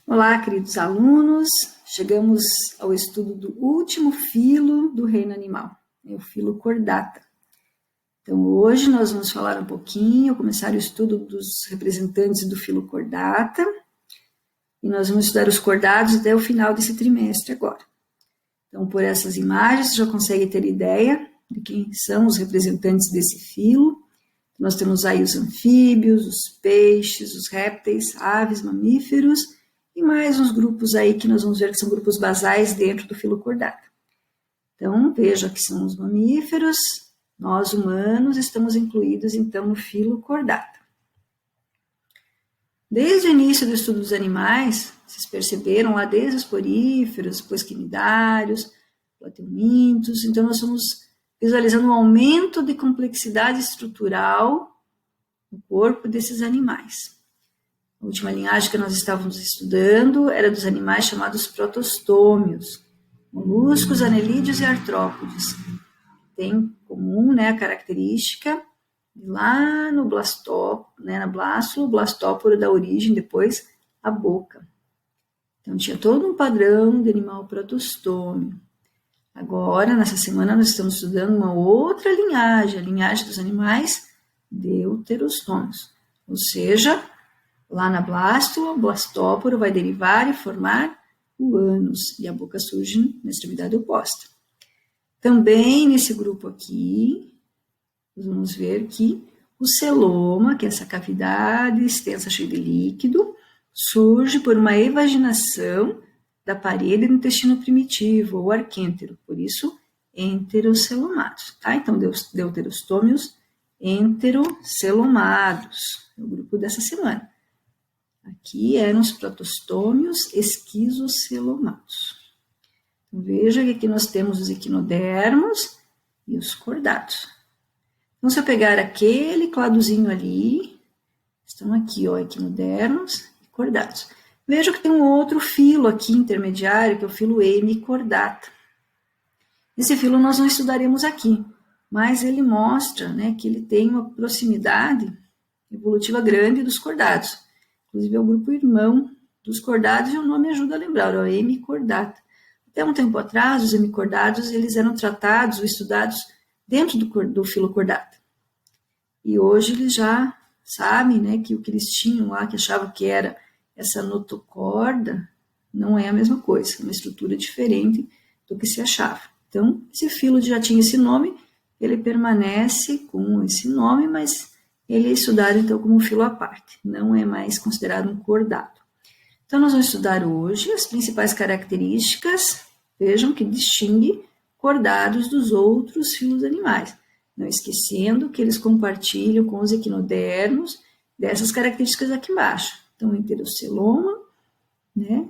Olá, queridos alunos, chegamos ao estudo do último filo do reino animal, o filo Chordata. Então, hoje nós vamos falar um pouquinho, começar o estudo dos representantes do filo Chordata, e nós vamos estudar os chordados até o final desse trimestre agora. Então, por essas imagens, você já consegue ter ideia de quem são os representantes desse filo. Nós temos aí os anfíbios, os peixes, os répteis, aves, mamíferos, e mais uns grupos aí que nós vamos ver que são grupos basais dentro do filo Chordata. Então, veja que são os mamíferos, nós humanos estamos incluídos então no filo Chordata. Desde o início do estudo dos animais, vocês perceberam lá desde os poríferos, depois quinidários, plateumintos, então nós estamos visualizando um aumento de complexidade estrutural no corpo desses animais. A última linhagem que nós estávamos estudando era dos animais chamados protostômios, moluscos, anelídeos e artrópodes. Tem em comum a característica de lá no na blástulo, blastóporo da origem, depois a boca. Então tinha todo um padrão de animal protostômio. Agora, nessa semana, nós estamos estudando uma outra linhagem, a linhagem dos animais deuterostômios, ou seja, lá na blástula, o blastóporo vai derivar e formar o ânus, e a boca surge na extremidade oposta. Também nesse grupo aqui, nós vamos ver que o celoma, que é essa cavidade extensa cheia de líquido, surge por uma evaginação da parede do intestino primitivo, ou arquêntero, por isso, enterocelomados. Tá? Então, deuterostômios enterocelomados, é o grupo dessa semana. Aqui eram os protostômios esquizocelomados. Então, veja que aqui nós temos os equinodermos e os chordados. Então, se eu pegar aquele cladozinho ali, estão aqui, ó, equinodermos e chordados. Veja que tem um outro filo aqui intermediário, que é o filo hemichordata. Esse filo nós não estudaremos aqui, mas ele mostra que ele tem uma proximidade evolutiva grande dos chordados. Inclusive é o grupo irmão dos chordados e o nome ajuda a lembrar, o hemichordata. Até um tempo atrás, os hemichordados eles eram tratados ou estudados dentro do filo Chordata. E hoje eles já sabem que o que eles tinham lá, que achavam que era essa notocorda, não é a mesma coisa, é uma estrutura diferente do que se achava. Então, esse filo já tinha esse nome, ele permanece com esse nome, mas ele é estudado então como um filo à parte, não é mais considerado um chordado. Então, nós vamos estudar hoje as principais características, vejam que distingue chordados dos outros filos animais, não esquecendo que eles compartilham com os equinodermos dessas características aqui embaixo. Então, o enteroceloma,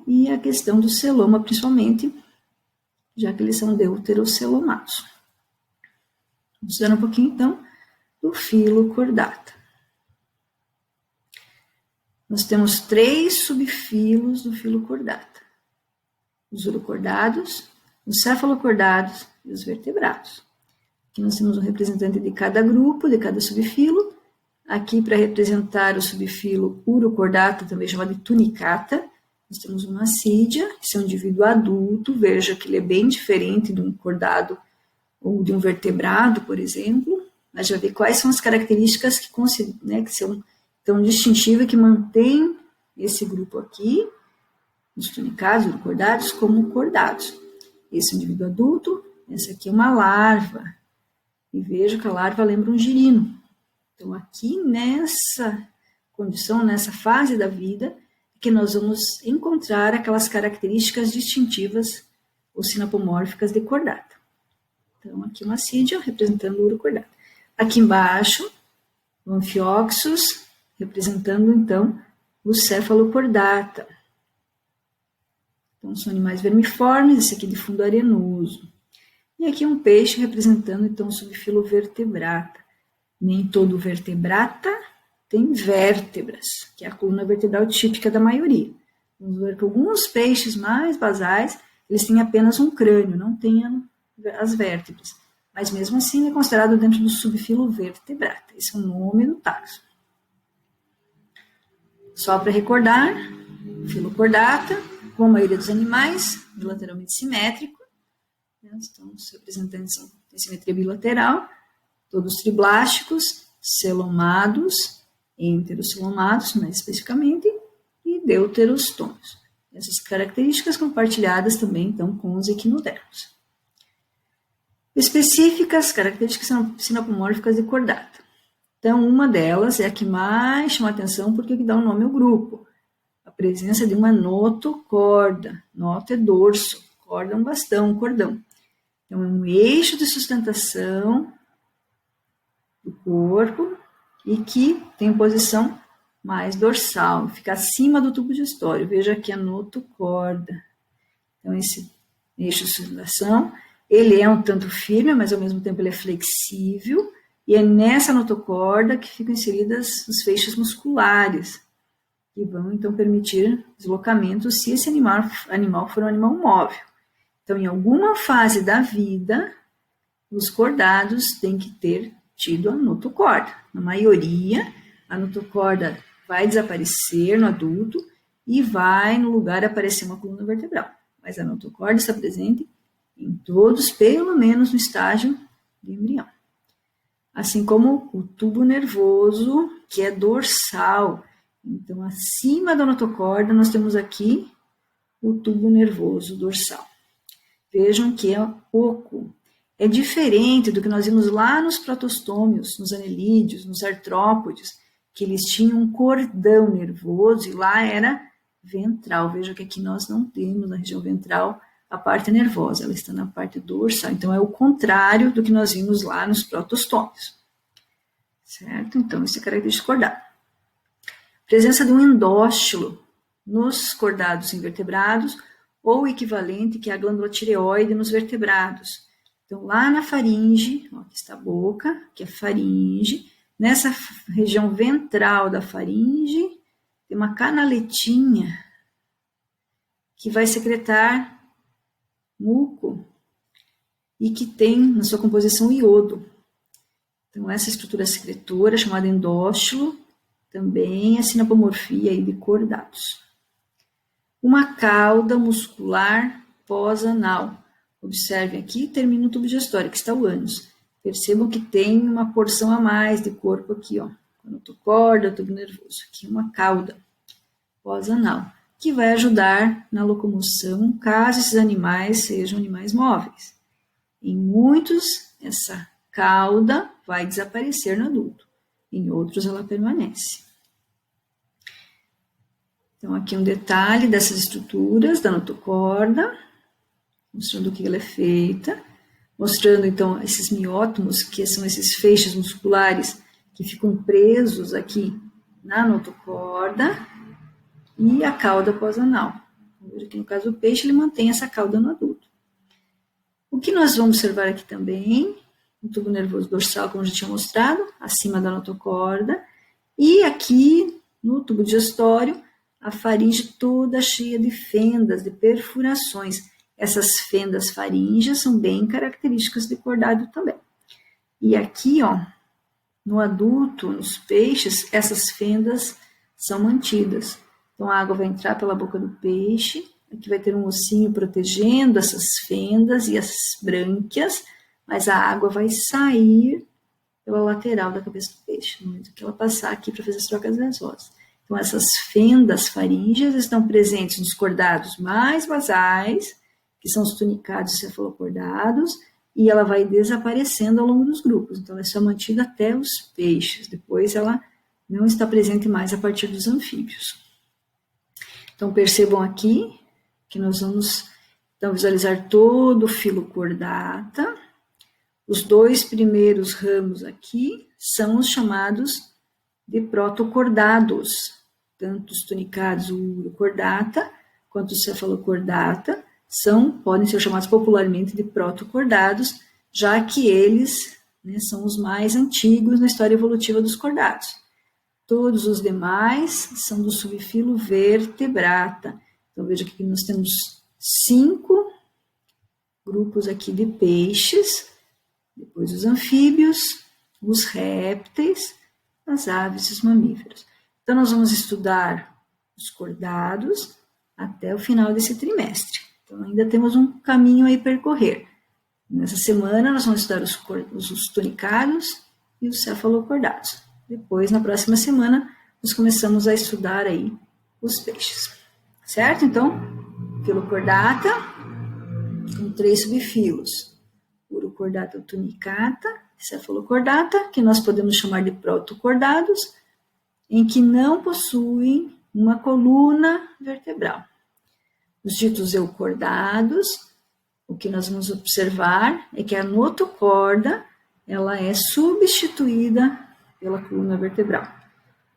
e a questão do celoma, principalmente, já que eles são deuterocelomados. Vamos estudar um pouquinho, então, do filo Chordata. Nós temos 3 subfilos do filo Chordata: os urocordados, os cefalocordados e os vertebrados. Aqui nós temos um representante de cada grupo, de cada subfilo. Aqui, para representar o subfilo Urochordata, também chamado de tunicata, nós temos uma assídia, esse é um indivíduo adulto, veja que ele é bem diferente de um chordado ou de um vertebrado, por exemplo. Mas já vê quais são as características que são tão distintivas, que mantêm esse grupo aqui, os tunicados, urocordados, como chordados. Esse é um indivíduo adulto, essa aqui é uma larva, e veja que a larva lembra um girino. Então, aqui nessa condição, nessa fase da vida, é que nós vamos encontrar aquelas características distintivas ou sinapomórficas de chordata. Então, aqui uma assídia representando o urochordata. Aqui embaixo, o Amphioxus, representando, então, o cefalochordata. Então, são animais vermiformes, esse aqui de fundo arenoso. E aqui um peixe representando, então, o subfilo vertebrata. Nem todo vertebrata tem vértebras, que é a coluna vertebral típica da maioria. Vamos ver que alguns peixes mais basais, eles têm apenas um crânio, não têm as vértebras. Mas mesmo assim é considerado dentro do subfilo vertebrata. Esse é o nome do taxon. Só para recordar, o filo cordata, como a maioria dos animais, bilateralmente simétrico, né? Estamos representando a simetria bilateral, todos triblásticos, celomados, enterocelomados, mais especificamente, e deuterostômios. Essas características compartilhadas também, então, com os equinodermos. Específicas, características sinapomórficas de cordata. Então, uma delas é a que mais chama atenção porque é que dá o nome ao grupo. A presença de uma notocorda. Nota é dorso, corda é um bastão, um cordão. Então, é um eixo de sustentação do corpo e que tem posição mais dorsal, fica acima do tubo digestório. Veja aqui a notocorda. Então, esse eixo de sustentação, ele é um tanto firme, mas ao mesmo tempo ele é flexível, e é nessa notocorda que ficam inseridas os feixes musculares, que vão então permitir deslocamento se esse animal for um animal móvel. Então, em alguma fase da vida, os cordados têm que ter tido a notocorda. Na maioria, a notocorda vai desaparecer no adulto e vai no lugar aparecer uma coluna vertebral. Mas a notocorda está presente em todos, pelo menos no estágio de embrião. Assim como o tubo nervoso, que é dorsal. Então, acima da notocorda, nós temos aqui o tubo nervoso dorsal. Vejam que é oco. É diferente do que nós vimos lá nos protostômios, nos anelídeos, nos artrópodes, que eles tinham um cordão nervoso e lá era ventral. Veja que aqui nós não temos na região ventral a parte nervosa, ela está na parte dorsal. Então, é o contrário do que nós vimos lá nos protostômios. Certo? Então, isso é característica cordada. Presença de um endóstilo nos cordados invertebrados ou o equivalente que é a glândula tireoide nos vertebrados. Então, lá na faringe, ó, aqui está a boca, que é faringe. Nessa região ventral da faringe, tem uma canaletinha que vai secretar muco e que tem na sua composição iodo. Então, essa estrutura secretora, chamada endóstilo, também é sinapomorfia aí de cordados. Uma cauda muscular pós-anal. Observem aqui, termina o tubo digestório, que está o ânus. Percebam que tem uma porção a mais de corpo aqui, ó. A notocorda, tubo nervoso. Aqui uma cauda pós-anal, que vai ajudar na locomoção, caso esses animais sejam animais móveis. Em muitos, essa cauda vai desaparecer no adulto. Em outros, ela permanece. Então, aqui um detalhe dessas estruturas da notocorda, mostrando o que ela é feita, mostrando, então, esses miótomos, que são esses feixes musculares que ficam presos aqui na notocorda, e a cauda pós-anal. Veja que no caso do peixe, ele mantém essa cauda no adulto. O que nós vamos observar aqui também, o tubo nervoso dorsal, como eu já tinha mostrado, acima da notocorda, e aqui no tubo digestório, a faringe toda cheia de fendas, de perfurações. Essas fendas faríngeas são bem características de cordado também. E aqui, ó, no adulto, nos peixes, essas fendas são mantidas. Então, a água vai entrar pela boca do peixe, aqui vai ter um ossinho protegendo essas fendas e as brânquias, mas a água vai sair pela lateral da cabeça do peixe, no momento que ela passar aqui para fazer as trocas gasosas. Então, essas fendas faríngeas estão presentes nos cordados mais basais, que são os tunicados cefalocordados, e ela vai desaparecendo ao longo dos grupos. Então, ela é só mantida até os peixes. Depois, ela não está presente mais a partir dos anfíbios. Então, percebam aqui que nós vamos então, visualizar todo o filo cordata. Os dois primeiros ramos aqui são os chamados de protocordados, tanto os tunicados, o urocordata, quanto o cefalocordata, podem ser chamados popularmente de protocordados, já que eles, né, são os mais antigos na história evolutiva dos cordados. Todos os demais são do subfilo vertebrata. Então, veja que nós temos 5 grupos aqui de peixes, depois os anfíbios, os répteis, as aves e os mamíferos. Então, nós vamos estudar os cordados, até o final desse trimestre. Então, ainda temos um caminho aí percorrer. Nessa semana, nós vamos estudar os tunicados e os cefalocordados. Depois, na próxima semana, nós começamos a estudar aí os peixes. Certo? Então, filocordata, com 3 subfilos. Urocordata tunicata, cefalocordata, que nós podemos chamar de protocordados, em que não possuem uma coluna vertebral. Os ditos eucordados, o que nós vamos observar é que a notocorda ela é substituída pela coluna vertebral.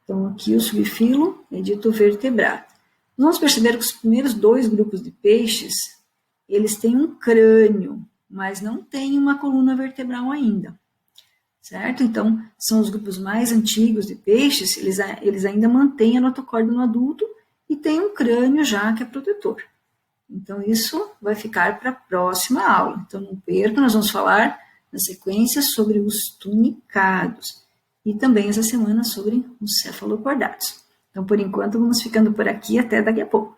Então, aqui o subfilo é dito vertebrado. Vamos perceber que os primeiros 2 grupos de peixes, eles têm um crânio, mas não têm uma coluna vertebral ainda. Certo? Então, são os grupos mais antigos de peixes, eles ainda mantêm a notocorda no adulto e têm um crânio já que é protetor. Então, isso vai ficar para a próxima aula. Então, não perca, nós vamos falar na sequência sobre os tunicados e também essa semana sobre os cefalocordados. Então, por enquanto, vamos ficando por aqui, até daqui a pouco.